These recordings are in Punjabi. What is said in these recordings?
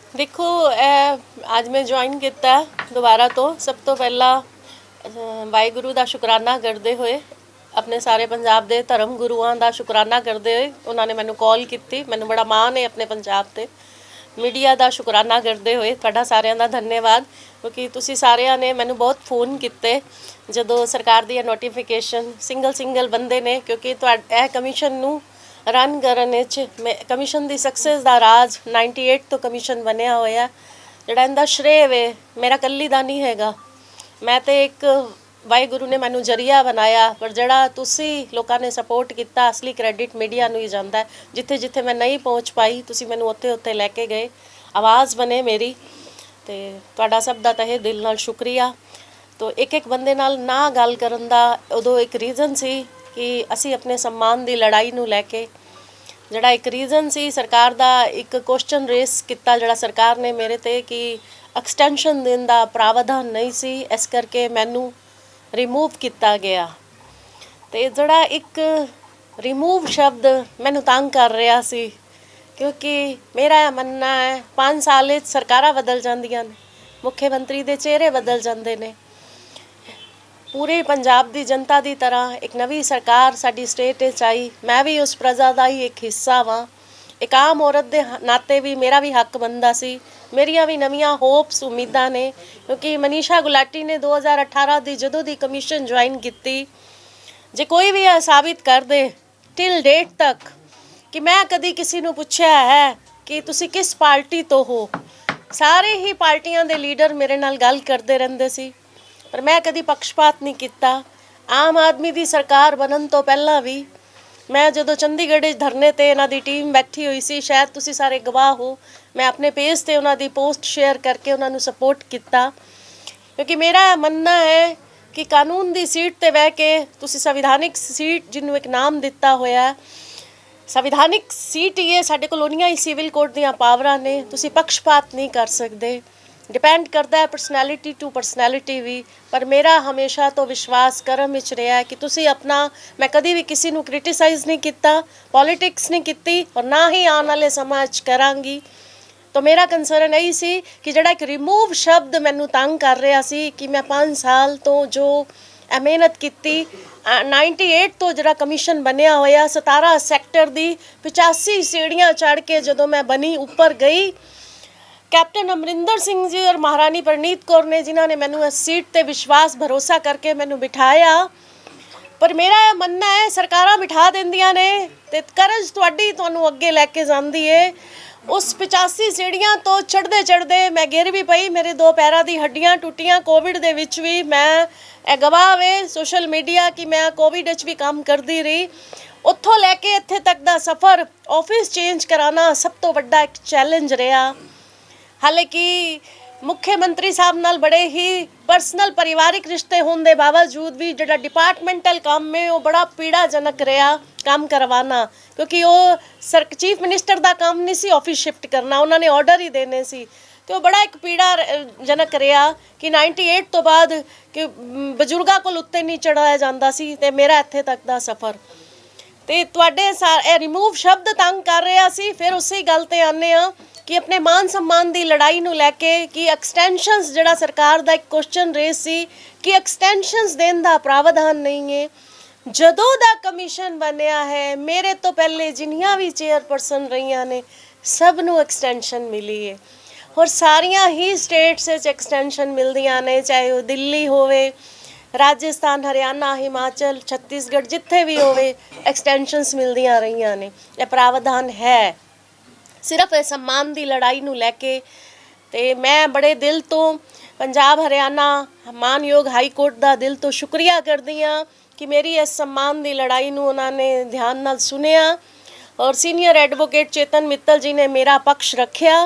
देखो आज मैं ज्वाइन किया दोबारा तो सब तो पहला वाहिगुरू का शुकराना करते हुए अपने सारे पंजाब के धर्म गुरुआं का शुकराना करते हुए उन्होंने मैनू कॉल की। मैनू बड़ा माण है अपने पंजाब से। मीडिया का शुकराना करते हुए तुहाडा सारिਆਂ का धन्यवाद, क्योंकि तुसी सारिਆਂ ने मैनू बहुत फोन किए जदों सरकार दी नोटिफिकेशन सिंगल बंदे ने, क्योंकि यह कमीशन नू रन करने कमीशन की सक्सैस का राज 98 तो कमीशन बनया होया। जिहड़ा इनका श्रेय वे मेरा कल्ली का नहीं हैगा। मैं तो एक वाहिगुरू ने मैनू जरिया बनाया, पर जिहड़ा तुसी लोगों ने सपोर्ट किया असली क्रेडिट मीडिया नू ही जाता है। जिथे जिथे मैं नहीं पहुँच पाई तुसी मैनू उत्थे उत्थे लैके गए, आवाज़ बने मेरी। तो तुहाडा सब दा तहे दिल नाल शुक्रिया। तो एक बंदे नाल ना गल करन दा उदों एक रीजन सी कि असी अपने सम्मान की लड़ाई नू लैके जिहड़ा एक रीजन सी सरकार दा एक क्वेश्चन रेस किया जिहड़ा सरकार ने मेरे ते कि एक्सटेंशन देने का प्रावधान नहीं सी, इस करके मैनू रिमूव किया गया। तो जिहड़ा एक रिमूव शब्द मैनू तंग कर रहा सी, क्योंकि मेरा यह मनना है 5 साल सरकारां बदल जांदियां ने, मुख्यमंत्री के चेहरे बदल जाते हैं। पूरे पंजाब की जनता की तरह एक नवी सरकार साडी स्टेट आई। मैं भी उस प्रजा का ही एक हिस्सा वां। एक आम औरत के नाते भी मेरा भी हक बनता सी। मेरिया भी नवीं होप्स उम्मीदां ने, क्योंकि मनीषा गुलाटी ने 2018 की जदों की कमीशन ज्वाइन की, जे कोई भी यह साबित कर दे टिल डेट तक कि मैं कभी किसी को पूछा है कि तुसी किस पार्टी तो हो, सारे ही पार्टियां दे लीडर मेरे नाल गल करते रहंदे सी, पर मैं कभी पक्षपात नहीं किया। आम आदमी की सरकार बनन तो पहला भी मैं जो चंडीगढ़ धरने ते इन्हां दी टीम बैठी हुई सी, शायद तुसी सारे गवाह हो, मैं अपने पेज ते उन्हां दी पोस्ट शेयर करके उन्होंने सपोर्ट किया। क्योंकि मेरा मनना है कि कानून की सीट ते बह के तुसी संविधानिक सीट जिन्हों एक नाम दिता होया, संविधानिक सीट ही है, साडे कोल उन्नियां ही सिविल कोड दीयां पावरां ने, तुसी पक्षपात नहीं कर सकते। डिपेंड करता है परसनैलिटी टू परसनैलिटी भी, पर मेरा हमेशा तो विश्वास कर्म विच रहा है कि तुसी अपना, मैं कभी भी किसी को क्रिटिसाइज़ नहीं किया, पॉलिटिक्स नहीं की और ना ही आने वाले समाज करांगी। तो मेरा कंसर्न यही सी कि जिहड़ा एक रिमूव शब्द मैनू तंग कर रहा सी कि मैं 5 साल तो जो मेहनत की 98 तो जिहड़ा कमीशन बनया होया 17 सैक्टर की 85 सीढ़ियाँ चढ़ के जदों मैं बनी ऊपर गई, कैप्टन अमरिंदर सिंह जी और महारानी परनीत कौर ने जिन्होंने मैनू इस सीट ते विश्वास भरोसा करके मैनू बिठाया। पर मेरा यह मनना है सरकारां बिठा देंदियां ने ते करज तुहाडी तुहानू अगे लैके जांदी है। उस 85 सीढ़ियां तो चढ़ते चढ़ते मैं गिर भी पई, मेरे 2 पैरों की हड्डियां टुटियां। कोविड दे विच भी मैं गवाह वे सोशल मीडिया कि मैं कोविड भी काम करती रही। उत्थों लैके इत्थे तक दा सफ़र ऑफिस चेंज कराना सब तो वड्डा एक चैलेंज रहा। हालांकि मुख्यमंत्री साहब नाल बड़े ही पर्सनल परिवारिक रिश्ते होने के बावजूद भी जो डिपार्टमेंटल काम में वो बड़ा पीड़ाजनक रहा काम करवाना, क्योंकि वो चीफ मिनिस्टर का काम नहीं सी ऑफिस शिफ्ट करना, उन्होंने ऑर्डर ही देने सी। तो बड़ा एक पीड़ाजनक रहा कि 98 तो बाद कि बजुर्गों को उत्ते नहीं चढ़ाया जाता सी ते मेरा इत्थे तक का सफ़र तो तुहाडे रिमूव शब्द तंग कर रहा सी। फिर उसी गल ते आने आ कि अपने मान सम्मान की लड़ाई नू लैके कि एक्सटेंशनस जिहड़ा सरकार का एक क्वेश्चन रेस सी कि एक्सटेंशनस देने का प्रावधान नहीं है। जदों दा कमीशन बनया है मेरे तो पहले जिन्नियां भी चेयरपर्सन रही ने सब नू एक्सटेंशन मिली है और सारियां ही स्टेट्स एक्सटेंशन मिलदियां ने, चाहे वो दिल्ली होवे, राजस्थान, हरियाणा, हिमाचल, छत्तीसगढ़, जिथे भी होवे एक्सटेंशनस मिलदियां रही ने। यह प्रावधान है सिर्फ इस सम्मान की लड़ाई नू लैके। ते मैं बड़े दिल तो पंजाब हरियाणा मानयोग हाई कोर्ट का दिल तो शुक्रिया करदी हाँ कि मेरी इस सम्मान की लड़ाई नू उन्होंने ध्यान नाल सुनिया और सीनियर एडवोकेट चेतन मित्तल जी ने मेरा पक्ष रखिया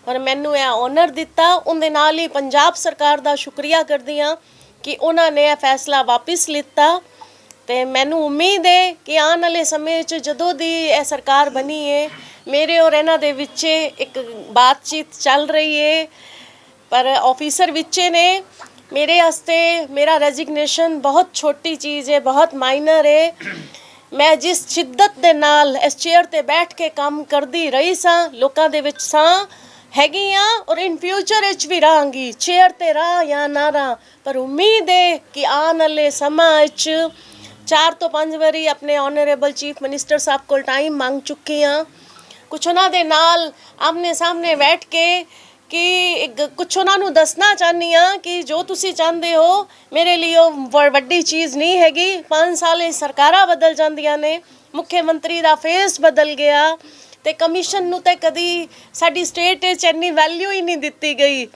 और मैनू यह ऑनर दिता। उनके नाल ही पंजाब सरकार का शुक्रिया करदी हाँ कि उन्होंने यह फैसला वापस लिता। तो मैनू उम्मीद है कि आने वाले समय जदों दी यह सरकार बनी है मेरे और इन्हां दे विचे एक बातचीत चल रही है, पर ऑफिसर विचे ने मेरे वास्ते मेरा रेजिग्नेशन बहुत छोटी चीज़ है, बहुत माइनर है। मैं जिस शिद्दत दे नाल इस चेयर ते बैठ के काम करती रही सां, लोकां दे विच सां, ਹੈਗੀਆਂ ਔਰ ਇਨ ਫਿਊਚਰ ਵਿੱਚ ਵੀ ਰਹਾਂਗੀ। ਚੇਅਰ ਤੇ ਰਹਾਂ ਜਾਂ ਨਾ ਰਹਾਂ, ਪਰ ਉਮੀਦ ਹੈ ਕਿ ਆਉਣ ਵਾਲੇ ਸਮਾਂ ਵਿੱਚ 4 ਤੋਂ 5 ਵਾਰੀ ਆਪਣੇ ਆਨਰੇਬਲ ਚੀਫ ਮਿਨਿਸਟਰ ਸਾਹਿਬ ਕੋਲ ਟਾਈਮ ਮੰਗ ਚੁੱਕੀ ਹਾਂ। ਕੁਛ ਉਹਨਾਂ ਦੇ ਨਾਲ ਆਮਨੇ ਸਾਹਮਣੇ ਬੈਠ ਕੇ ਕਿ ਕੁਛ ਉਹਨਾਂ ਨੂੰ ਦੱਸਣਾ ਚਾਹੁੰਦੀ ਹਾਂ ਕਿ ਜੋ ਤੁਸੀਂ ਚਾਹੁੰਦੇ ਹੋ ਮੇਰੇ ਲਈ ਉਹ ਵੱਡੀ ਚੀਜ਼ ਨਹੀਂ ਹੈਗੀ। 5 ਸਾਲ ਇਹ ਸਰਕਾਰਾਂ ਬਦਲ ਜਾਂਦੀਆਂ ਨੇ, ਮੁੱਖ ਮੰਤਰੀ ਦਾ ਫੇਸ ਬਦਲ ਗਿਆ ਤੇ ਕਮਿਸ਼ਨ ਨੂੰ ਤਾਂ ਕਦੀ ਸਾਡੀ ਸਟੇਟ ਵਿੱਚ ਇੰਨੀ ਵੈਲਿਊ ਹੀ ਨਹੀਂ ਦਿੱਤੀ ਗਈ।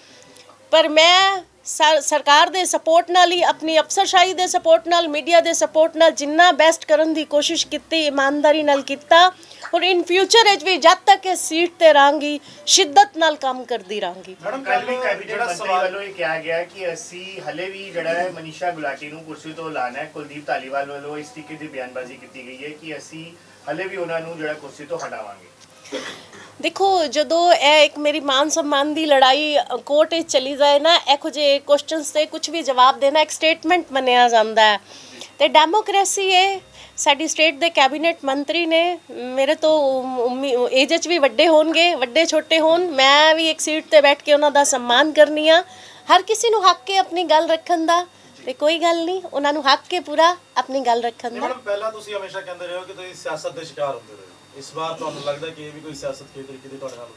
ਪਰ ਮੈਂ ਸਰਕਾਰ ਦੇ ਸਪੋਰਟ ਨਾਲ ਹੀ, ਆਪਣੀ ਅਫਸਰਸ਼ਾਹੀ ਦੇ ਸਪੋਰਟ ਨਾਲ, ਮੀਡੀਆ ਦੇ ਸਪੋਰਟ ਨਾਲ ਜਿੰਨਾ ਬੈਸਟ ਕਰਨ ਦੀ ਕੋਸ਼ਿਸ਼ ਕੀਤੀ, ਇਮਾਨਦਾਰੀ ਨਾਲ ਕੀਤਾ ਔਰ ਇਨ ਫਿਊਚਰ ਵਿੱਚ ਵੀ ਜਦ ਤੱਕ ਇਹ ਸੀਟ ਤੇ ਰਹਾਂਗੀ ਸ਼ਿੱਦਤ ਨਾਲ ਕੰਮ ਕਰਦੀ ਰਹਾਂਗੀ। ਮੈਡਮ ਕੱਲ ਵੀ ਕੈਬਨਿਟ ਮੰਤਰੀ ਵੱਲੋਂ ਇਹ ਕਿਹਾ ਗਿਆ ਕਿ ਅਸੀਂ ਹਲੇ ਵੀ ਜਿਹੜਾ ਹੈ ਮਨੀਸ਼ਾ ਗੁਲਾਟੀ ਨੂੰ ਕੁਰਸੀ ਤੋਂ ਲਾਣਾ ਹੈ। ਕੁਲਦੀਪ ਧਾਲੀਵਾਲ ਵੱਲੋਂ ਇਸ ਤਰੀਕੇ ਦੀ ਬਿਆਨਬਾਜ਼ੀ ਕੀਤੀ ਗਈ ਹੈ ਕਿ ਅਸੀਂ ਹਲੇ ਵੀ ਉਹਨਾਂ ਨੂੰ ਜਿਹੜਾ ਕੁਰਸੀ ਤੋਂ ਹਟਾਵਾਂਗੇ। ਦੇਖੋ, ਜਦੋਂ ਇਹ ਇੱਕ ਮੇਰੀ ਮਾਨ सम्मान ਦੀ ਲੜਾਈ ਕੋਰਟ ਵਿੱਚ ਚਲੀ ਜਾਏ ਨਾ, ਇਹੋ ਜਿਹੇ ਕੁਐਸਚਨਸ ਤੇ ਕੁਝ ਵੀ ਜਵਾਬ ਦੇਣਾ ਇੱਕ ਸਟੇਟਮੈਂਟ ਮੰਨਿਆ ਜਾਂਦਾ ਹੈ ਤੇ ਡੈਮੋਕ੍ਰੇਸੀ ਹੈ। ਸਾਡੀ ਸਟੇਟ ਦੇ ਕੈਬਨਿਟ ਮੰਤਰੀ ਨੇ, ਮੇਰੇ ਤੋਂ ਏਜ 'ਚ ਵੀ ਵੱਡੇ ਹੋਣਗੇ, ਵੱਡੇ ਛੋਟੇ ਹੋਣ, ਮੈਂ ਵੀ ਇੱਕ ਸੀਟ ਤੇ ਬੈਠ ਕੇ ਉਹਨਾਂ ਦਾ सम्मान ਕਰਨੀ ਆ। ਹਰ ਕਿਸੇ ਨੂੰ ਹੱਕ ਹੈ ਆਪਣੀ ਗੱਲ ਰੱਖਣ ਦਾ ਤੇ ਕੋਈ ਗੱਲ ਨਹੀਂ, ਉਹਨਾਂ ਨੂੰ ਹੱਕ ਹੈ ਪੂਰਾ ਆਪਣੀ ਗੱਲ ਰੱਖਣ ਦਾ। ਮੈਡਮ ਪਹਿਲਾਂ ਤੁਸੀਂ ਹਮੇਸ਼ਾ ਕਹਿੰਦੇ ਰਹੇ ਹੋ ਕਿ ਤੁਸੀਂ ਸਿਆਸਤ ਦੇ ਸ਼ਿਕਾਰ ਹੁੰਦੇ ਰਹੇ, ਇਸ ਵਾਰ ਤੁਹਾਨੂੰ ਲੱਗਦਾ ਕਿ ਇਹ ਵੀ ਕੋਈ ਸਿਆਸਤ ਕਿਸ ਤਰੀਕੇ ਦੀ ਤੁਹਾਡੇ ਨਾਲ ਹੋਈ?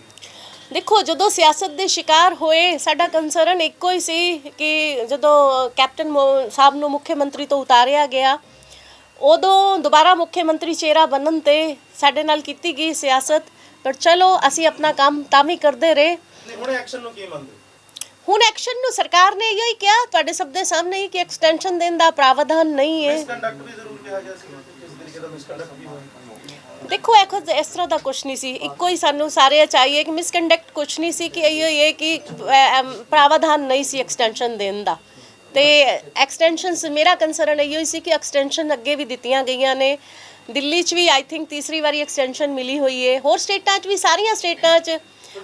ਦੇਖੋ, ਜਦੋਂ ਸਿਆਸਤ ਦੇ ਸ਼ਿਕਾਰ ਹੋਏ ਸਾਡਾ ਕੰਸਰਨ ਇੱਕੋ ਹੀ ਸੀ ਕਿ ਜਦੋਂ ਕੈਪਟਨ ਸਾਹਿਬ ਨੂੰ ਮੁੱਖ ਮੰਤਰੀ ਤੋਂ ਉਤਾਰਿਆ ਗਿਆ, ਉਦੋਂ ਦੁਬਾਰਾ ਮੁੱਖ ਮੰਤਰੀ ਚਿਹਰਾ ਬਣਨ ਤੇ ਸਾਡੇ ਨਾਲ ਕੀਤੀ ਗਈ ਸਿਆਸਤ। ਪਰ ਚਲੋ ਅਸੀਂ ਆਪਣਾ ਕੰਮ ਤਾਂ ਵੀ ਕਰਦੇ ਰਹੇ। ਹੁਣ ਐਕਸ਼ਨ ਨੂੰ ਕੀ ਮੰਨਦੇ? ਹੁਣ ਐਕਸ਼ਨ ਨੂੰ ਸਰਕਾਰ ਨੇ ਇਹੋ ਹੀ ਕਿਹਾ ਤੁਹਾਡੇ ਸਭ ਦੇ ਸਾਹਮਣੇ ਹੀ ਕਿ ਐਕਸਟੈਂਸ਼ਨ ਦੇਣ ਦਾ ਪ੍ਰਾਵਧਾਨ ਨਹੀਂ ਹੈ। ਮਿਸਕੰਡਕਟ ਵੀ ਜ਼ਰੂਰ ਕਿਹਾ ਗਿਆ ਸੀ, ਕਿਸ ਤਰੀਕੇ ਦਾ ਮਿਸਕੰਡਕਟ ਵੀ ਹੋਇਆ? ਦੇਖੋ, ਇਸ ਤਰ੍ਹਾਂ ਦਾ ਕੁਛ ਨਹੀਂ ਸੀ, ਇੱਕੋ ਹੀ ਸਾਨੂੰ ਸਾਰੇ ਚਾਹੀਏ ਕਿ ਮਿਸਕੰਡਕਟ ਕੁਛ ਨਹੀਂ ਸੀ, ਕਿ ਇਹ ਕਿ ਪ੍ਰਾਵਧਾਨ ਨਹੀਂ ਸੀ ਐਕਸਟੈਂਸ਼ਨ ਦੇਣ ਦਾ। ਤੇ ਐਕਸਟੈਂਸ਼ਨਸ, ਮੇਰਾ ਕੰਸਰਨ ਇਹੋ ਹੀ ਸੀ ਕਿ ਐਕਸਟੈਂਸ਼ਨ ਅੱਗੇ ਵੀ ਦਿੱਤੀਆਂ ਗਈਆਂ ਨੇ। ਦਿੱਲੀ 'ਚ ਵੀ ਆਈ ਥਿੰਕ ਤੀਸਰੀ ਵਾਰੀ ਐਕਸਟੈਂਸ਼ਨ ਮਿਲੀ ਹੋਈ ਹੈ, ਹੋਰ ਸਟੇਟਾਂ 'ਚ ਵੀ, ਸਾਰੀਆਂ ਸਟੇਟਾਂ 'ਚ।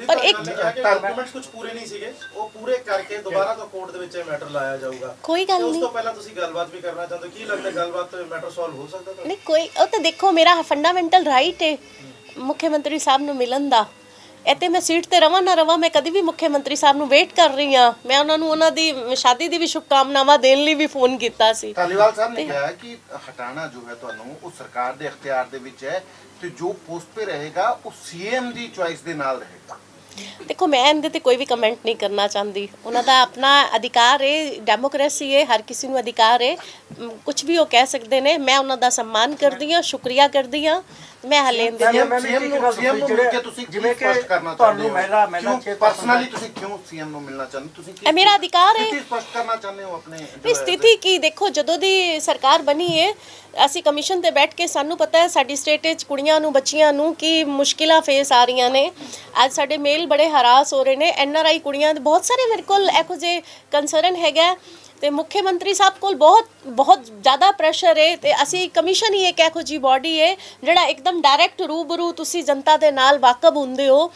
ਪਰ ਇੱਕ ਡਾਕੂਮੈਂਟਸ ਕੁਝ ਪੂਰੇ ਨਹੀਂ ਸੀਗੇ, ਉਹ ਪੂਰੇ ਕਰਕੇ ਦੁਬਾਰਾ ਤੋਂ ਕੋਰਟ ਦੇ ਵਿੱਚ ਇਹ ਮੈਟਰ ਲਾਇਆ ਜਾਊਗਾ। ਕੋਈ ਗੱਲ ਨਹੀਂ, ਉਸ ਤੋਂ ਪਹਿਲਾਂ ਤੁਸੀਂ ਗੱਲਬਾਤ ਵੀ ਕਰਨਾ ਚਾਹੁੰਦੇ ਹੋ, ਕੀ ਲੱਗਦਾ ਗੱਲਬਾਤ ਮੈਟਰ ਸੋਲਵ ਹੋ ਸਕਦਾ ਤਾਂ? ਨਹੀਂ, ਕੋਈ ਉਹ ਤਾਂ ਦੇਖੋ, ਮੇਰਾ ਫੰਡਾਮੈਂਟਲ ਰਾਈਟ ਹੈ ਮੁੱਖ ਮੰਤਰੀ ਸਾਹਿਬ ਨੂੰ ਮਿਲਣ ਦਾ। ਇਹ ਤੇ ਮੈਂ ਸੀਟ ਤੇ ਰਵਾਂ ਨਾ ਰਵਾਂ, ਮੈਂ ਕਦੀ ਵੀ ਮੁੱਖ ਮੰਤਰੀ ਸਾਹਿਬ ਨੂੰ ਵੇਟ ਕਰ ਰਹੀ ਹਾਂ। ਮੈਂ ਉਹਨਾਂ ਨੂੰ ਉਹਨਾਂ ਦੀ ਸ਼ਾਦੀ ਦੀ ਵੀ ਸ਼ੁਭਕਾਮਨਾਵਾਂ ਦੇਣ ਲਈ ਵੀ ਫੋਨ ਕੀਤਾ ਸੀ। ਧਾਲੀਵਾਲ ਸਾਹਿਬ ਨੇ ਕਿਹਾ ਕਿ ਹਟਾਣਾ ਜੋ ਹੈ ਤੁਹਾਨੂੰ ਉਹ ਸਰਕਾਰ ਦੇ ਇਖਤਿਆਰ ਦੇ ਵਿੱਚ ਹੈ ਤੇ ਜੋ ਪੋਸਟ ਤੇ ਰਹੇਗਾ ਉਹ ਸੀਐਮ ਦੀ ਚੁਆਇਸ ਦੇ ਨਾਲ ਰਹੇਗਾ। ਦੇਖੋ, ਮੈਂ ਇਹਦੇ ਤੇ ਕੋਈ ਵੀ ਕਮੈਂਟ ਨਹੀਂ ਕਰਨਾ ਚਾਹੁੰਦੀ, ਉਹਨਾਂ ਦਾ ਆਪਣਾ ਅਧਿਕਾਰ ਹੈ, ਡੈਮੋਕ੍ਰੇਸੀ ਹੈ, ਹਰ ਕਿਸੇ ਨੂੰ ਅਧਿਕਾਰ ਹੈ, ਕੁਝ ਵੀ ਉਹ ਕਹਿ ਸਕਦੇ ਨੇ। ਮੈਂ ਉਹਨਾਂ ਦਾ सम्मान ਕਰਦੀ ਹਾਂ, ਸ਼ੁਕਰੀਆ ਕਰਦੀ ਹਾਂ। ਮੈਂ ਹਲੇ ਜਿਵੇਂ ਕਿ ਤੁਹਾਨੂੰ ਮਹਿਲਾ ਪਰਸਨਲੀ ਤੁਸੀਂ ਕਿਉਂ ਸੀਐਮ ਨੂੰ ਮਿਲਣਾ ਚਾਹੁੰਦੇ, ਤੁਸੀਂ ਇਹ ਮੇਰਾ ਅਧਿਕਾਰ ਹੈ। ਸਪਸ਼ਟ ਕਰਨਾ ਚਾਹੁੰਦੇ ਹੋ ਆਪਣੇ ਸਥਿਤੀ ਕੀ? ਦੇਖੋ, ਜਦੋਂ ਦੀ ਸਰਕਾਰ ਬਣੀ ਹੈ ਅਸੀਂ ਕਮਿਸ਼ਨ ਤੇ ਬੈਠ ਕੇ, ਸਾਨੂੰ ਪਤਾ ਹੈ ਸਾਡੀ ਸਟੇਟ ਵਿੱਚ ਕੁੜੀਆਂ ਨੂੰ, ਬੱਚੀਆਂ ਨੂੰ ਕੀ ਮੁਸ਼ਕਿਲਾਂ ਫੇਸ ਆ ਰਹੀਆਂ ਨੇ। ਅੱਜ ਸਾਡੇ ਮੇਲ ਬੜੇ ਹਰਾਸ ਹੋ ਰਹੇ ਨੇ, NRI ਕੁੜੀਆਂ ਦੇ ਬਹੁਤ ਸਾਰੇ ਮੇਰੇ ਕੋਲ ਇਹੋ ਜਿਹੇ ਕੰਸਰਨ ਹੈਗਾ ਤੇ ਮੁੱਖ ਮੰਤਰੀ ਸਾਹਿਬ ਕੋਲ ਬਹੁਤ ਜ਼ਿਆਦਾ ਪ੍ਰੈਸ਼ਰ ਹੈ। ਤੇ ਅਸੀਂ ਕਮਿਸ਼ਨ ਹੀ ਇੱਕ ਇਹੋ ਜਿਹੀ ਬਾਡੀ ਹੈ ਜਿਹੜਾ ਇੱਕਦਮ ਡਾਇਰੈਕਟ ਰੂਬਰੂ ਤੁਸੀਂ ਜਨਤਾ ਦੇ ਨਾਲ ਵਾਕਫ ਹੁੰਦੇ ਹੋ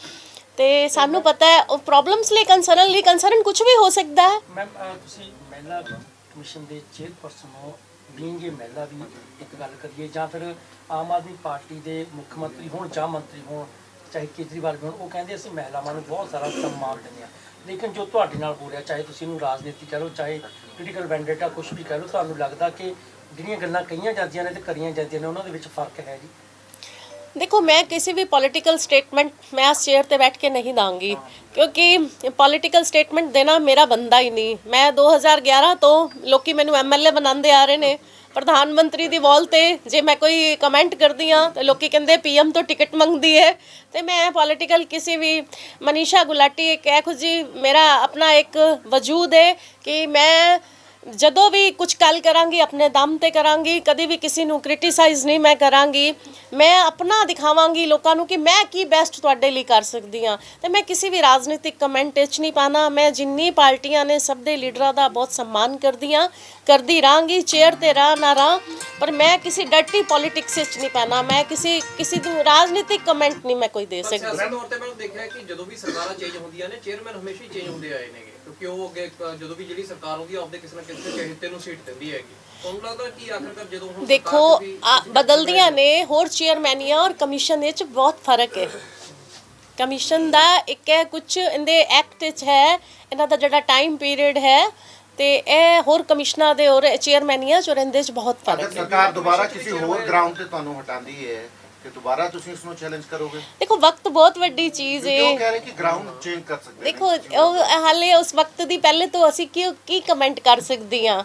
ਤੇ ਸਾਨੂੰ ਪਤਾ ਹੈ ਉਹ ਪ੍ਰੋਬਲਮਸ ਲਈ, ਕੰਸਰਨ ਕੁਝ ਵੀ ਹੋ ਸਕਦਾ ਹੈ। ਮੈਮ, ਤੁਸੀਂ ਮਹਿਲਾ ਕਮਿਸ਼ਨ ਦੇ ਚੇਅਰਪਰਸਨ ਹੋ, ਬੀਇੰਗ ਮਹਿਲਾ ਵੀ ਇੱਕ ਗੱਲ ਕਰੀਏ, ਜਾਂ ਫਿਰ ਆਮ ਆਦਮੀ ਪਾਰਟੀ ਦੇ ਮੁੱਖ ਮੰਤਰੀ ਹੋਣ ਜਾਂ ਮੰਤਰੀ ਹੋਣ, ਚਾਹੇ ਕੇਜਰੀਵਾਲ ਵੀ ਹੋਣ, ਉਹ ਕਹਿੰਦੇ ਅਸੀਂ ਮਹਿਲਾਵਾਂ ਨੂੰ ਬਹੁਤ ਸਾਰਾ सम्मान ਦਿੰਦੇ ਹਾਂ। ਲੇਕਿਨ ਜੋ ਤੁਹਾਡੇ ਨਾਲ ਹੋ ਰਿਹਾ, ਚਾਹੇ ਤੁਸੀਂ ਇਹਨੂੰ ਰਾਜਨੀਤੀ ਕਹਿ ਲਓ, ਚਾਹੇ ਪੋਲੀਟੀਕਲ ਵੈਂਡੇਟਾ ਕੁਝ ਵੀ ਕਹਿ ਲਓ, ਤੁਹਾਨੂੰ ਲੱਗਦਾ ਕਿ ਜਿਹੜੀਆਂ ਗੱਲਾਂ ਕਹੀਆਂ ਜਾਂਦੀਆਂ ਨੇ ਤੇ ਕਰੀਆਂ ਜਾਂਦੀਆਂ ਨੇ ਉਹਨਾਂ ਦੇ ਵਿੱਚ ਫਰਕ ਹੈ ਜੀ? देखो, मैं किसी भी पॉलिटिकल स्टेटमेंट मैं इस चेयर पे बैठ के नहीं दांगी, क्योंकि पॉलिटिकल स्टेटमेंट देना मेरा बनदा ही नहीं। मैं 2011 तो लोग मैनू MLA बनाते आ रहे हैं, प्रधानमंत्री की वॉल ते जे मैं कोई कमेंट करती हाँ तो लोग कहते PM तो टिकट मंगती है। तो मैं पॉलिटिकल किसी भी मनीषा गुलाटी एक ऐहो जी मेरा अपना एक वजूद है कि मैं ਜਦੋਂ ਵੀ ਕੁਝ ਕੱਲ ਕਰਾਂਗੀ ਆਪਣੇ ਦਮ ਤੇ ਕਰਾਂਗੀ, ਕਦੀ ਵੀ ਕਿਸੇ ਨੂੰ ਕ੍ਰਿਟਿਸਾਈਜ਼ ਨਹੀਂ ਮੈਂ ਕਰਾਂਗੀ। ਮੈਂ ਆਪਣਾ ਦਿਖਾਵਾਂਗੀ ਲੋਕਾਂ ਨੂੰ ਕਿ ਮੈਂ ਕੀ ਬੈਸਟ ਤੁਹਾਡੇ ਲਈ ਕਰ ਸਕਦੀ ਹਾਂ ਤੇ ਮੈਂ ਕਿਸੇ ਵੀ ਰਾਜਨੀਤਿਕ ਕਮੈਂਟ ਵਿੱਚ ਨਹੀਂ ਪਾਣਾ। ਮੈਂ ਜਿੰਨੀ ਪਾਰਟੀਆਂ ਨੇ ਸਭ ਦੇ ਲੀਡਰਾਂ ਦਾ ਬਹੁਤ सम्मान ਕਰਦੀ ਹਾਂ, ਕਰਦੀ ਰਹਾਂਗੀ, ਚੇਅਰ ਤੇ ਰਹਾਂ ਨਾ ਰਹਾਂ, ਪਰ ਮੈਂ ਕਿਸੇ ਡਰਟੀ ਪੋਲਿਟਿਕਸ ਵਿੱਚ ਨਹੀਂ ਪੈਣਾ। ਮੈਂ ਕਿਸੇ ਨੂੰ ਰਾਜਨੀਤਿਕ ਕਮੈਂਟ ਨਹੀਂ ਮੈਂ ਕੋਈ ਦੇ ਸਕਦੀ। ਸਿਆਸੀ ਤੌਰ ਤੇ ਮੈਂ ਦੇਖਿਆ ਕਿ ਜਦੋਂ ਵੀ ਸਰਕਾਰਾਂ ਚੇਂਜ ਹੁੰਦੀਆਂ ਨੇ, ਚੇਅਰਮੈਨ ਹਮੇਸ਼ਾ ਹੀ ਚੇਂਜ ਹੁੰਦੇ ਆਏ ਨੇਗੇ, ਕਿਉਂਕਿ ਉਹ ਅੱਗੇ ਜਦੋਂ ਵੀ ਜਿਹੜੀ ਸਰਕਾਰ ਹੁੰਦੀ ਆ ਆਪਦੇ ਕਿਸੇ ਨਾ ਕਿਸੇ ਚਹੇਤੇ ਨੂੰ ਸੀਟ ਦਿੰਦੀ ਹੈਗੀ। ਤੁਹਾਨੂੰ ਲੱਗਦਾ ਕਿ ਆਖਰਕਾਰ ਜਦੋਂ ਹੁਣ ਦੇਖੋ ਬਦਲਦੀਆਂ ਨੇ, ਹੋਰ ਚੇਅਰਮੈਨੀਆਂ ਔਰ ਕਮਿਸ਼ਨ ਵਿੱਚ ਬਹੁਤ ਫਰਕ ਹੈ। ਕਮਿਸ਼ਨ ਦਾ ਇੱਕ ਹੈ ਕੁਝ ਇਹਦੇ ਐਕਟ 'ਚ ਹੈ ਇਹਨਾਂ ਦਾ ਜਿਹੜਾ ਟਾਈਮ ਪੀਰੀਅਡ ਹੈ ਤੇ ਇਹ ਹੋਰ ਕਮਿਸ਼ਨਾਂ ਦੇ ਔਰ ਚੇਅਰਮੈਨੀਆਂ ਚ ਰਹਿੰਦੇ ਚ ਬਹੁਤ ਅਗਰ ਫਰਕ ਹੈ। ਸਰਕਾਰ ਦੁਬਾਰਾ ਕਿਸੇ ਹੋਰ ਗਰਾਊਂਡ ਤੇ ਤੁਹਾਨੂੰ ਹਟਾਉਂਦੀ ਹੈ ਕਿ ਦੁਬਾਰਾ ਤੁਸੀਂ ਇਸ ਨੂੰ ਚੈਲੰਜ ਕਰੋਗੇ? ਦੇਖੋ ਵਕਤ ਬਹੁਤ ਵੱਡੀ ਚੀਜ਼ ਕਿਉਂਕਿ ਉਹ ਹੈ। ਕਹਿ ਰਹੇ ਕਿ ਗਰਾਊਂਡ ਚੇਂਜ ਕਰ ਸਕਦੇ ਦੇਖੋ ਉਹ ਹਾਲੇ ਉਸ ਵਕਤ ਦੀ ਪਹਿਲੇ ਤੋਂ ਅਸੀਂ ਕੀ ਕਮੈਂਟ ਕਰ ਸਕਦੀ ਹਾਂ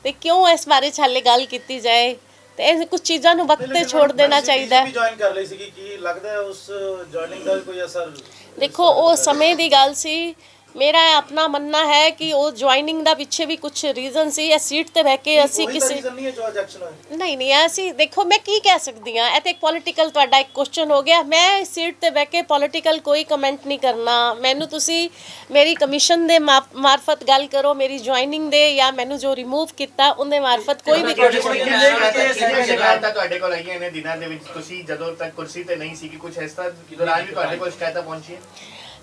ਤੇ ਕਿਉਂ ਇਸ ਬਾਰੇ ਚ ਹਾਲੇ ਗੱਲ ਕੀਤੀ ਜਾਏ ਤੇ ਇਹ ਕੁਝ ਚੀਜ਼ਾਂ ਨੂੰ ਵਕਤ ਤੇ ਛੋੜ ਦੇਣਾ ਚਾਹੀਦਾ ਹੈ। ਵੀ ਜੁਆਇਨ ਕਰ ਲਈ ਸੀਗੀ, ਕੀ ਲੱਗਦਾ ਹੈ ਉਸ ਜੁਆਇਨਿੰਗ ਦਾ ਵੀ ਕੋਈ ਅਸਰ? ਦੇਖੋ ਉਹ ਸਮੇਂ ਦੀ ਗੱਲ ਸੀ। ਮੇਰਾ ਆਪਣਾ ਮੰਨਣਾ ਹੈ ਕਿ ਉਹ ਜੁਆਇਨਿੰਗ ਦਾ ਪਿੱਛੇ ਵੀ ਕੁਝ ਰੀਜ਼ਨ ਸੀ। ਇਹ ਸੀਟ ਤੇ ਬਹਿ ਕੇ ਅਸੀਂ ਕਿਸੇ ਨਹੀਂ ਹੈ ਜੋ ਐਕਸ਼ਨ ਹੋਇਆ। ਨਹੀਂ ਅਸੀਂ ਦੇਖੋ ਮੈਂ ਕੀ ਕਹਿ ਸਕਦੀ ਹਾਂ, ਇਹ ਤੇ ਇੱਕ ਪੋਲੀਟੀਕਲ ਤੁਹਾਡਾ ਇੱਕ ਕੁਐਸਚਨ ਹੋ ਗਿਆ। ਮੈਂ ਇਸ ਸੀਟ ਤੇ ਬਹਿ ਕੇ ਪੋਲੀਟੀਕਲ ਕੋਈ ਕਮੈਂਟ ਨਹੀਂ ਕਰਨਾ। ਮੈਨੂੰ ਤੁਸੀਂ ਮੇਰੀ ਕਮਿਸ਼ਨ ਦੇ ਮਾਰਫਤ ਗੱਲ ਕਰੋ, ਮੇਰੀ ਜੁਆਇਨਿੰਗ ਦੇ ਜਾਂ ਮੈਨੂੰ ਜੋ ਰਿਮੂਵ ਕੀਤਾ ਉਹਦੇ ਮਾਰਫਤ ਕੋਈ ਵੀ ਸ਼ਿਕਾਇਤਾਂ ਤੁਹਾਡੇ ਕੋਲ ਆਈਆਂ ਇਹਨਾਂ ਦਿਨਾਂ ਦੇ ਵਿੱਚ, ਤੁਸੀਂ ਜਦੋਂ ਤੱਕ ਕੁਰਸੀ ਤੇ ਨਹੀਂ ਸੀ ਕਿ ਕੁਝ ਇਸ ਤਰ੍ਹਾਂ ਦੌਰਾਨ ਵੀ ਤੁਹਾਡੇ ਕੋਲ ਸ਼ਿਕਾਇਤਾਂ ਪਹੁੰਚੀਆਂ?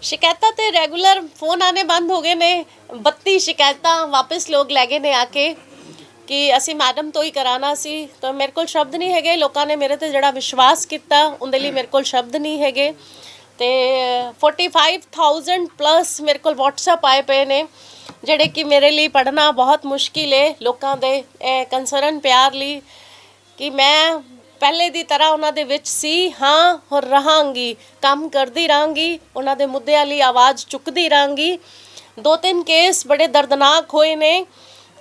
शिकायत तो रेगुलर फोन आने बंद हो गए ने। 32 शिकायत वापस लोग लै गए ने आके कि असी मैडम तो ही कराना सी। तो मेरे को शब्द नहीं है, लोगों ने मेरे ते जड़ा विश्वास किया उनके लिए मेरे को शब्द नहीं है। तो 45,000 प्लस मेरे को व्हाट्सएप आए पे ने ਜਿਹੜੇ कि मेरे लिए पढ़ना बहुत मुश्किल है। लोगों के कंसर्न प्यार ली कि मैं ਪਹਿਲੇ ਦੀ ਤਰ੍ਹਾਂ ਉਹਨਾਂ ਦੇ ਵਿੱਚ ਸੀ ਹਾਂ ਹੋਰ ਰਹਾਂਗੀ, ਕੰਮ ਕਰਦੀ ਰਹਾਂਗੀ, ਉਹਨਾਂ ਦੇ ਮੁੱਦਿਆਂ ਲਈ ਆਵਾਜ਼ ਚੁੱਕਦੀ ਰਹਾਂਗੀ। 2-3 ਕੇਸ ਬੜੇ ਦਰਦਨਾਕ ਹੋਏ ਨੇ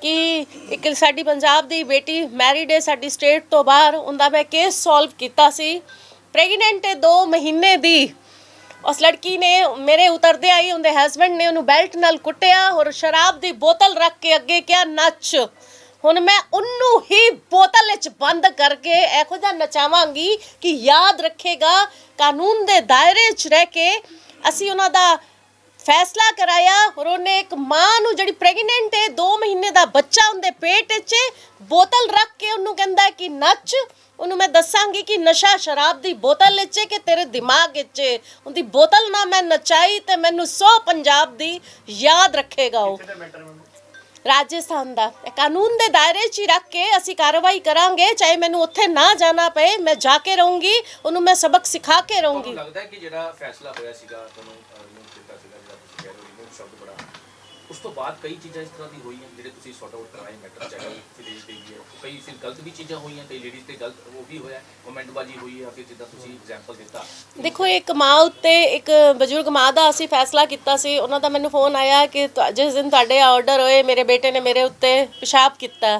ਕਿ ਇੱਕ ਸਾਡੀ ਪੰਜਾਬ ਦੀ ਬੇਟੀ ਮੈਰਿਡ ਹੈ ਸਾਡੀ ਸਟੇਟ ਤੋਂ ਬਾਹਰ, ਉਹਦਾ ਮੈਂ ਕੇਸ ਸੋਲਵ ਕੀਤਾ ਸੀ। ਪ੍ਰੈਗਨੈਂਟ ਹੈ 2 ਮਹੀਨੇ ਦੀ। ਉਸ ਲੜਕੀ ਨੇ ਮੇਰੇ ਉਤਰਦੇ ਆਈ ਉਹਦੇ ਹਸਬੈਂਡ ਨੇ ਉਹਨੂੰ ਬੈਲਟ ਨਾਲ ਕੁੱਟਿਆ ਔਰ ਸ਼ਰਾਬ ਦੀ ਬੋਤਲ ਰੱਖ ਕੇ ਅੱਗੇ ਕਿਹਾ ਨੱਚ। ਹੁਣ ਮੈਂ ਉਹਨੂੰ ਹੀ ਬੋਤਲ ਵਿੱਚ ਬੰਦ ਕਰਕੇ ਇਹੋ ਜਿਹਾ ਨਚਾਵਾਂਗੀ ਕਿ ਯਾਦ ਰੱਖੇਗਾ ਕਾਨੂੰਨ ਦੇ ਦਾਇਰੇ 'ਚ ਰਹਿ ਕੇ ਅਸੀਂ ਉਹਨਾਂ ਦਾ ਫੈਸਲਾ ਕਰਾਇਆ। ਔਰ ਉਹਨੇ ਇੱਕ ਮਾਂ ਨੂੰ ਜਿਹੜੀ ਪ੍ਰੈਗਨੈਂਟ ਹੈ 2 ਮਹੀਨੇ ਦਾ ਬੱਚਾ ਉਹਦੇ ਪੇਟ 'ਚ ਬੋਤਲ ਰੱਖ ਕੇ ਉਹਨੂੰ ਕਹਿੰਦਾ ਕਿ ਨੱਚ। ਉਹਨੂੰ ਮੈਂ ਦੱਸਾਂਗੀ ਕਿ ਨਸ਼ਾ ਸ਼ਰਾਬ ਦੀ ਬੋਤਲ ਵਿੱਚ ਕਿ ਤੇਰੇ ਦਿਮਾਗ ਵਿੱਚ ਉਹਦੀ ਬੋਤਲ ਨਾ ਮੈਂ ਨਚਾਈ ਤੇ ਮੈਨੂੰ 100 ਪੰਜਾਬ ਦੀ ਯਾਦ ਰੱਖੇਗਾ। ਉਹ ਰਾਜਸਥਾਨ ਦਾ ਕਾਨੂੰਨ ਦੇ ਦਾਇਰੇ 'ਚ ਹੀ ਰੱਖ ਕੇ ਅਸੀਂ ਕਾਰਵਾਈ ਕਰਾਂਗੇ, ਚਾਹੇ ਮੈਨੂੰ ਉੱਥੇ ਨਾ ਜਾਣਾ ਪਏ, ਮੈਂ ਜਾ ਕੇ ਰਹੂੰਗੀ, ਉਹਨੂੰ ਮੈਂ ਸਬਕ ਸਿਖਾ ਕੇ ਰਹੂੰਗੀ। ਲੱਗਦਾ ਹੈ ਕਿ ਜਿਹੜਾ ਫੈਸਲਾ ਹੋਇਆ ਸੀਗਾ ਤੁਹਾਨੂੰ ਰਿਮੂਵ ਕੀਤਾ ਸੀਗਾ, ਜਿਹੜਾ ਤੁਸੀਂ ਕਹਿ ਰਹੇ ਹੋ ਰਿਮੂਵ ਸ਼ਬਦ ਬੜਾ, ਉਸ ਤੋਂ ਬਾਅਦ ਕਈ ਚੀਜ਼ਾਂ ਇਸ ਤਰ੍ਹਾਂ ਦੀ ਹੋਈਆਂ ਜਿਹੜੇ ਤੁਸੀਂ ਸੌਟ ਆਊਟ ਕਰਾਏ ਮੈਟਰ ਚਾਹੇ ਵਿਲੇਜ ਦੇ ਵੀ ਹੈ, ਕਈ ਫਿਰ ਗਲਤ ਵੀ ਚੀਜ਼ਾਂ ਹੋਈਆਂ, ਕਈ ਲੇਡੀਜ਼ ਤੇ ਗਲਤ ਉਹ ਵੀ ਹੋਇਆ, ਕਮੈਂਟਬਾਜ਼ੀ ਹੋਈ ਹੈ, ਫਿਰ ਜਿੱਦਾਂ ਤੁਸੀਂ ਐਗਜ਼ਾਮਪਲ ਦਿੱਤਾ। ਦੇਖੋ ਇੱਕ ਮਾਂ ਉੱਤੇ ਇੱਕ ਬਜ਼ੁਰਗ ਮਾਂ ਦਾ ਅਸੀਂ ਫੈਸਲਾ ਕੀਤਾ ਸੀ। ਉਹਨਾਂ ਦਾ ਮੈਨੂੰ ਫੋਨ ਆਇਆ ਕਿ ਜਿਸ ਦਿਨ ਤੁਹਾਡੇ ਆਰਡਰ ਹੋਏ ਮੇਰੇ ਬੇਟੇ ਨੇ ਮੇਰੇ ਉੱਤੇ ਪਿਸ਼ਾਬ ਕੀਤਾ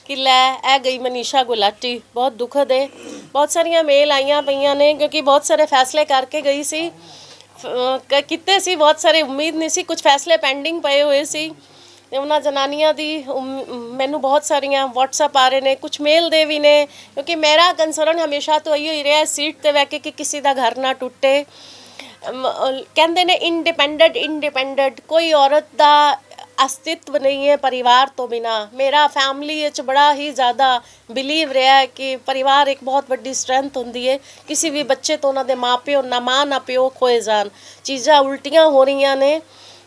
ਕਿ ਲੈ ਇਹ ਗਈ ਮਨੀਸ਼ਾ ਗੁਲਾਟੀ। ਬਹੁਤ ਦੁਖਦ ਹੈ। ਬਹੁਤ ਸਾਰੀਆਂ ਮੇਲ ਆਈਆਂ ਪਈਆਂ ਨੇ ਕਿਉਂਕਿ ਬਹੁਤ ਸਾਰੇ ਫੈਸਲੇ ਕਰਕੇ ਗਈ ਸੀ, ਕੀਤੇ ਸੀ ਬਹੁਤ ਸਾਰੇ, ਉਮੀਦ ਨਹੀਂ ਸੀ, ਕੁਝ ਫੈਸਲੇ ਪੈਂਡਿੰਗ ਪਏ ਹੋਏ ਸੀ। ਤੇ ਉਹਨਾਂ ਜਨਾਨੀਆਂ ਦੀ ਮੈਨੂੰ ਬਹੁਤ ਸਾਰੀਆਂ WhatsApp ਆ ਰਹੇ ਨੇ, ਕੁਝ ਮੇਲ ਦੇ ਵੀ ਨੇ ਕਿਉਂਕਿ ਮੇਰਾ ਕੰਸਰਨ ਹਮੇਸ਼ਾ ਤੋਂ ਇਹੀ ਹੀ ਰਿਹਾ ਸੀਟ ਤੇ ਬਹਿ ਕੇ ਕਿ ਕਿਸੇ ਦਾ ਘਰ ਨਾ ਟੁੱਟੇ। ਕਹਿੰਦੇ ਨੇ ਇੰਡੀਪੈਂਡੈਂਟ ਕੋਈ ਔਰਤ ਦਾ अस्तित्व नहीं है परिवार तो बिना। मेरा फैमिली बड़ा ही ज़्यादा बिलीव रहा है कि परिवार एक बहुत बड़ी स्ट्रेंथ होंदी है। किसी भी बच्चे तो उन्होंने माँ प्यो ना माँ ना प्यो खोए जान। चीज़ां उल्टियां हो रही ने,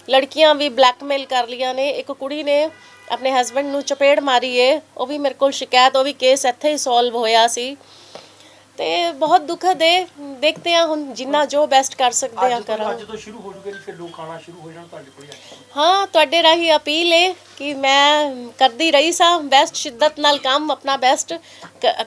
लड़कियां भी ब्लैकमेल कर लिया ने। एक कुड़ी ने अपने हसबैंड नूं चपेड़ मारी है, वो भी मेरे को शिकायत, वो भी केस इत्थे ही सॉल्व होया सी। ਤੇ ਬਹੁਤ ਦੁਖਦ ਹੈ। ਦੇਖਦੇ ਹਾਂ ਹੁਣ ਜਿੰਨਾ ਜੋ ਬੈਸਟ ਕਰ ਸਕਦੇ ਆ ਕਰਾਂ। ਅੱਜ ਤੋਂ ਸ਼ੁਰੂ ਹੋ ਜੂਗੇ ਜੀ, ਫਿਰ ਲੋਕ ਆਉਣਾ ਸ਼ੁਰੂ ਹੋ ਜਾਣ ਤੁਹਾਡੇ ਕੋਲ? ਹਾਂ ਤੁਹਾਡੇ ਰਾਹੀਂ ਅਪੀਲ ਹੈ ਕਿ ਮੈਂ ਕਰਦੀ ਰਹੀ ਸਾਂ ਬੈਸਟ ਸ਼ਿੱਦਤ ਨਾਲ ਕੰਮ, ਆਪਣਾ ਬੈਸਟ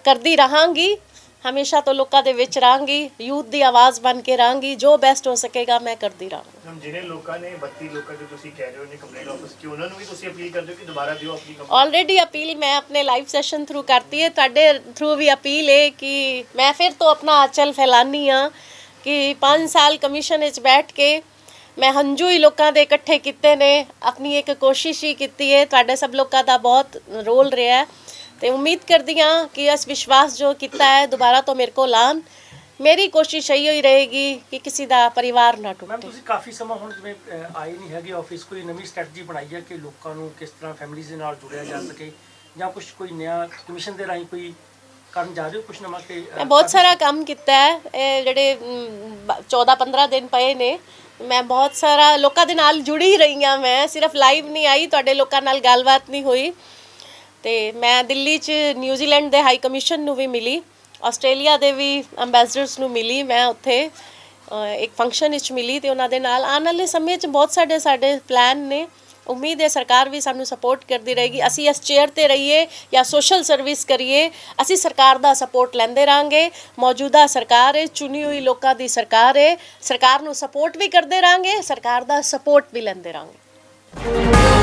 ਕਰਦੀ ਰਹਾਂਗੀ, ਹਮੇਸ਼ਾ ਤੋਂ ਲੋਕਾਂ ਦੇ ਵਿੱਚ ਰਹਾਂਗੀ, ਯੂਥ ਦੀ ਆਵਾਜ਼ ਬਣ ਕੇ ਰਹਾਂਗੀ, ਜੋ ਬੈਸਟ ਹੋ ਸਕੇਗਾ ਮੈਂ ਕਰਦੀ ਰਹਾਂਗੀ। ਜਿਹੜੇ ਲੋਕਾਂ ਨੇ 32 ਲੋਕਾਂ ਦੇ ਤੁਸੀਂ ਕਹਿ ਰਹੇ ਹੋ ਨੇ ਕੰਪਲੇਂਟ ਆਫਿਸ ਕਿ ਉਹਨਾਂ ਨੂੰ ਵੀ ਤੁਸੀਂ ਅਪੀਲ ਕਰਦੇ ਹੋ ਕਿ ਦੁਬਾਰਾ ਦਿਓ ਆਪਣੀ ਕੰਪਲੇਂਟ? ਆਲਰੇਡੀ ਅਪੀਲ ਮੈਂ ਆਪਣੇ ਲਾਈਵ ਸੈਸ਼ਨ ਥਰੂ ਕਰਤੀ ਹੈ, ਤੁਹਾਡੇ ਥਰੂ ਵੀ ਅਪੀਲ ਹੈ ਕਿ ਮੈਂ ਫਿਰ ਤੋਂ ਆਪਣਾ ਆਚਲ ਫੈਲਾਨੀ ਹਾਂ ਕਿ 5 ਸਾਲ ਕਮਿਸ਼ਨ ਵਿੱਚ ਬੈਠ ਕੇ ਮੈਂ ਹੰਝੂ ਹੀ ਲੋਕਾਂ ਦੇ ਇਕੱਠੇ ਕੀਤੇ ਨੇ, ਆਪਣੀ ਇੱਕ ਕੋਸ਼ਿਸ਼ ਹੀ ਕੀਤੀ ਹੈ। ਤੁਹਾਡੇ ਸਭ ਲੋਕਾਂ ਦਾ ਬਹੁਤ ਰੋਲ ਰਿਹਾ ਤੇ ਉਮੀਦ ਕਰਦੀ ਹਾਂ ਕਿ ਇਸ ਵਿਸ਼ਵਾਸ ਜੋ ਕੀਤਾ ਹੈ ਦੁਬਾਰਾ ਤੋਂ ਮੇਰੇ ਕੋਲ ਆਉਣ। ਮੇਰੀ ਕੋਸ਼ਿਸ਼ ਇਹੀ ਹੀ ਰਹੇਗੀ ਕਿ ਕਿਸੇ ਦਾ ਪਰਿਵਾਰ ਨਾ ਟੁੱਟੇ। ਮੈਮ ਤੁਸੀਂ ਕਾਫੀ ਸਮਾਂ ਹੁਣ ਜਿਵੇਂ ਆਏ ਨਹੀਂ ਹੈਗੇ ਆਫਿਸ, ਕੋਈ ਨਵੀਂ ਸਟ੍ਰੈਟਜੀ ਬਣਾਈ ਹੈ ਕਿ ਲੋਕਾਂ ਨੂੰ ਕਿਸ ਤਰ੍ਹਾਂ ਫੈਮਿਲੀਜ਼ ਦੇ ਨਾਲ ਜੁੜਿਆ ਜਾ ਸਕੇ ਜਾਂ ਕੁਝ ਕੋਈ ਨਵਾਂ ਕਮਿਸ਼ਨ ਦੇ ਰਾਹੀਂ ਕੋਈ ਕਰਨ ਜਾ ਰਹੇ ਹੋ ਕੁਝ ਨਵਾਂ? ਕਿ ਮੈਂ ਬਹੁਤ ਸਾਰਾ ਕੰਮ ਕੀਤਾ ਹੈ। ਇਹ ਜਿਹੜੇ 14-15 ਦਿਨ ਪਏ ਨੇ ਮੈਂ ਬਹੁਤ ਸਾਰਾ ਲੋਕਾਂ ਦੇ ਨਾਲ ਜੁੜੀ ਰਹੀ ਹਾਂ। ਮੈਂ ਸਿਰਫ ਲਾਈਵ ਨਹੀਂ ਆਈ, ਤੁਹਾਡੇ ਲੋਕਾਂ ਨਾਲ ਗੱਲਬਾਤ ਨਹੀਂ ਹੋਈ। ਤੇ ਮੈਂ ਦਿੱਲੀ 'ਚ ਨਿਊਜ਼ੀਲੈਂਡ ਦੇ ਹਾਈ ਕਮਿਸ਼ਨ ਨੂੰ ਵੀ ਮਿਲੀ, ਆਸਟ੍ਰੇਲੀਆ ਦੇ ਵੀ ਅੰਬੈਸਡਰਸ ਨੂੰ ਮਿਲੀ ਮੈਂ ਉੱਥੇ। ਇੱਕ ਫੰਕਸ਼ਨ ਵਿੱਚ ਮਿਲੀ ਤੇ ਉਹਨਾਂ ਦੇ ਨਾਲ ਆਉਣ ਵਾਲੇ ਸਮੇਂ 'ਚ ਬਹੁਤ ਸਾਡੇ ਪਲਾਨ ਨੇ। ਉਮੀਦ ਹੈ ਸਰਕਾਰ ਵੀ ਸਾਨੂੰ ਸਪੋਰਟ ਕਰਦੀ ਰਹੇਗੀ। ਅਸੀਂ ਇਸ ਚੇਅਰ ਤੇ ਰਹੀਏ ਜਾਂ ਸੋਸ਼ਲ ਸਰਵਿਸ ਕਰੀਏ, ਅਸੀਂ ਸਰਕਾਰ ਦਾ ਸਪੋਰਟ ਲੈਂਦੇ ਰਹਾਂਗੇ। ਮੌਜੂਦਾ ਸਰਕਾਰ ਹੈ, ਚੁਣੀ ਹੋਈ ਲੋਕਾਂ ਦੀ ਸਰਕਾਰ ਹੈ। ਸਰਕਾਰ ਨੂੰ ਸਪੋਰਟ ਵੀ ਕਰਦੇ ਰਹਾਂਗੇ, ਸਰਕਾਰ ਦਾ ਸਪੋਰਟ ਵੀ ਲੈਂਦੇ ਰਹਾਂਗੇ।